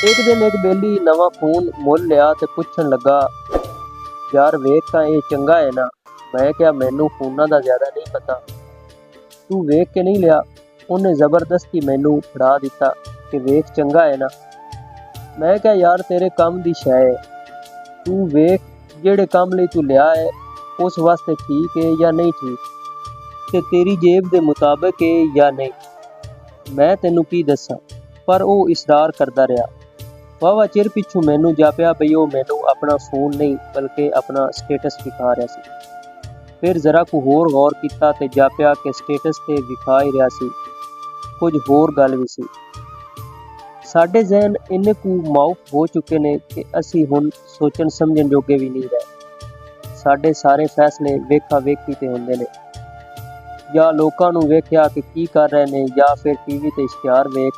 ਇੱਕ ਦਿਨ ਇੱਕ ਬੇਲੀ ਨਵਾਂ ਫੋਨ ਮੁੱਲ ਲਿਆ ਤੇ ਪੁੱਛਣ ਲੱਗਾ, ਯਾਰ ਵੇਖ ਤਾਂ ਇਹ ਚੰਗਾ ਹੈ ਨਾ। ਮੈਂ ਕਿਹਾ ਮੈਨੂੰ ਫੋਨਾਂ ਦਾ ਜ਼ਿਆਦਾ ਨਹੀਂ ਪਤਾ, ਤੂੰ ਵੇਖ ਕੇ ਨਹੀਂ ਲਿਆ। ਉਹਨੇ ਜ਼ਬਰਦਸਤੀ ਮੈਨੂੰ ਫੜਾ ਦਿੱਤਾ ਕਿ ਵੇਖ ਚੰਗਾ ਹੈ ਨਾ। ਮੈਂ ਕਿਹਾ ਯਾਰ ਤੇਰੇ ਕੰਮ ਦੀ ਸ਼ੈ ਹੈ, ਤੂੰ ਵੇਖ ਜਿਹੜੇ ਕੰਮ ਲਈ ਤੂੰ ਲਿਆ ਹੈ ਉਸ ਵਾਸਤੇ ਠੀਕ ਹੈ ਜਾਂ ਨਹੀਂ ਠੀਕ, ਤੇ ਤੇਰੀ ਜੇਬ ਦੇ ਮੁਤਾਬਕ ਹੈ ਜਾਂ ਨਹੀਂ। ਮੈਂ ਤੈਨੂੰ ਕੀ ਦੱਸਾਂ। ਪਰ ਉਹ ਇਸਰਾਰ ਕਰਦਾ ਰਿਹਾ। ਵਾਹਵਾ ਚਿਰ ਪਿੱਛੋਂ ਮੈਨੂੰ ਜਾਪਿਆ ਬਈ ਉਹ ਮੈਨੂੰ ਆਪਣਾ ਫੋਨ ਨਹੀਂ ਬਲਕਿ ਆਪਣਾ ਸਟੇਟਸ ਵਿਖਾ ਰਿਹਾ ਸੀ। ਫਿਰ ਜ਼ਰਾ ਕੁ ਹੋਰ ਗੌਰ ਕੀਤਾ ਤੇ ਜਾਪਿਆ ਕਿ ਸਟੇਟਸ ਤੇ ਵਿਖਾ ਹੀ ਰਿਹਾ ਸੀ ਕੁਝ ਹੋਰ ਗੱਲ ਵੀ ਸੀ। ਸਾਡੇ ਜ਼ਹਿਨ ਇੰਨੇ ਕੁ ਮਾਊਫ ਹੋ ਚੁੱਕੇ ਨੇ ਕਿ ਅਸੀਂ ਹੁਣ ਸੋਚਣ ਸਮਝਣ ਜੋਗੇ ਵੀ ਨਹੀਂ ਰਹੇ। ਸਾਡੇ ਸਾਰੇ ਫੈਸਲੇ ਵੇਖਾ ਵੇਖੀ ਤੇ ਹੁੰਦੇ ਨੇ, ਜਾਂ ਲੋਕਾਂ ਨੂੰ ਵੇਖਿਆ ਕਿ ਕੀ ਕਰ ਰਹੇ ਨੇ, ਜਾਂ ਫਿਰ ਟੀਵੀ ਤੇ ਇਸ਼ਤਿਹਾਰ ਵੇਖ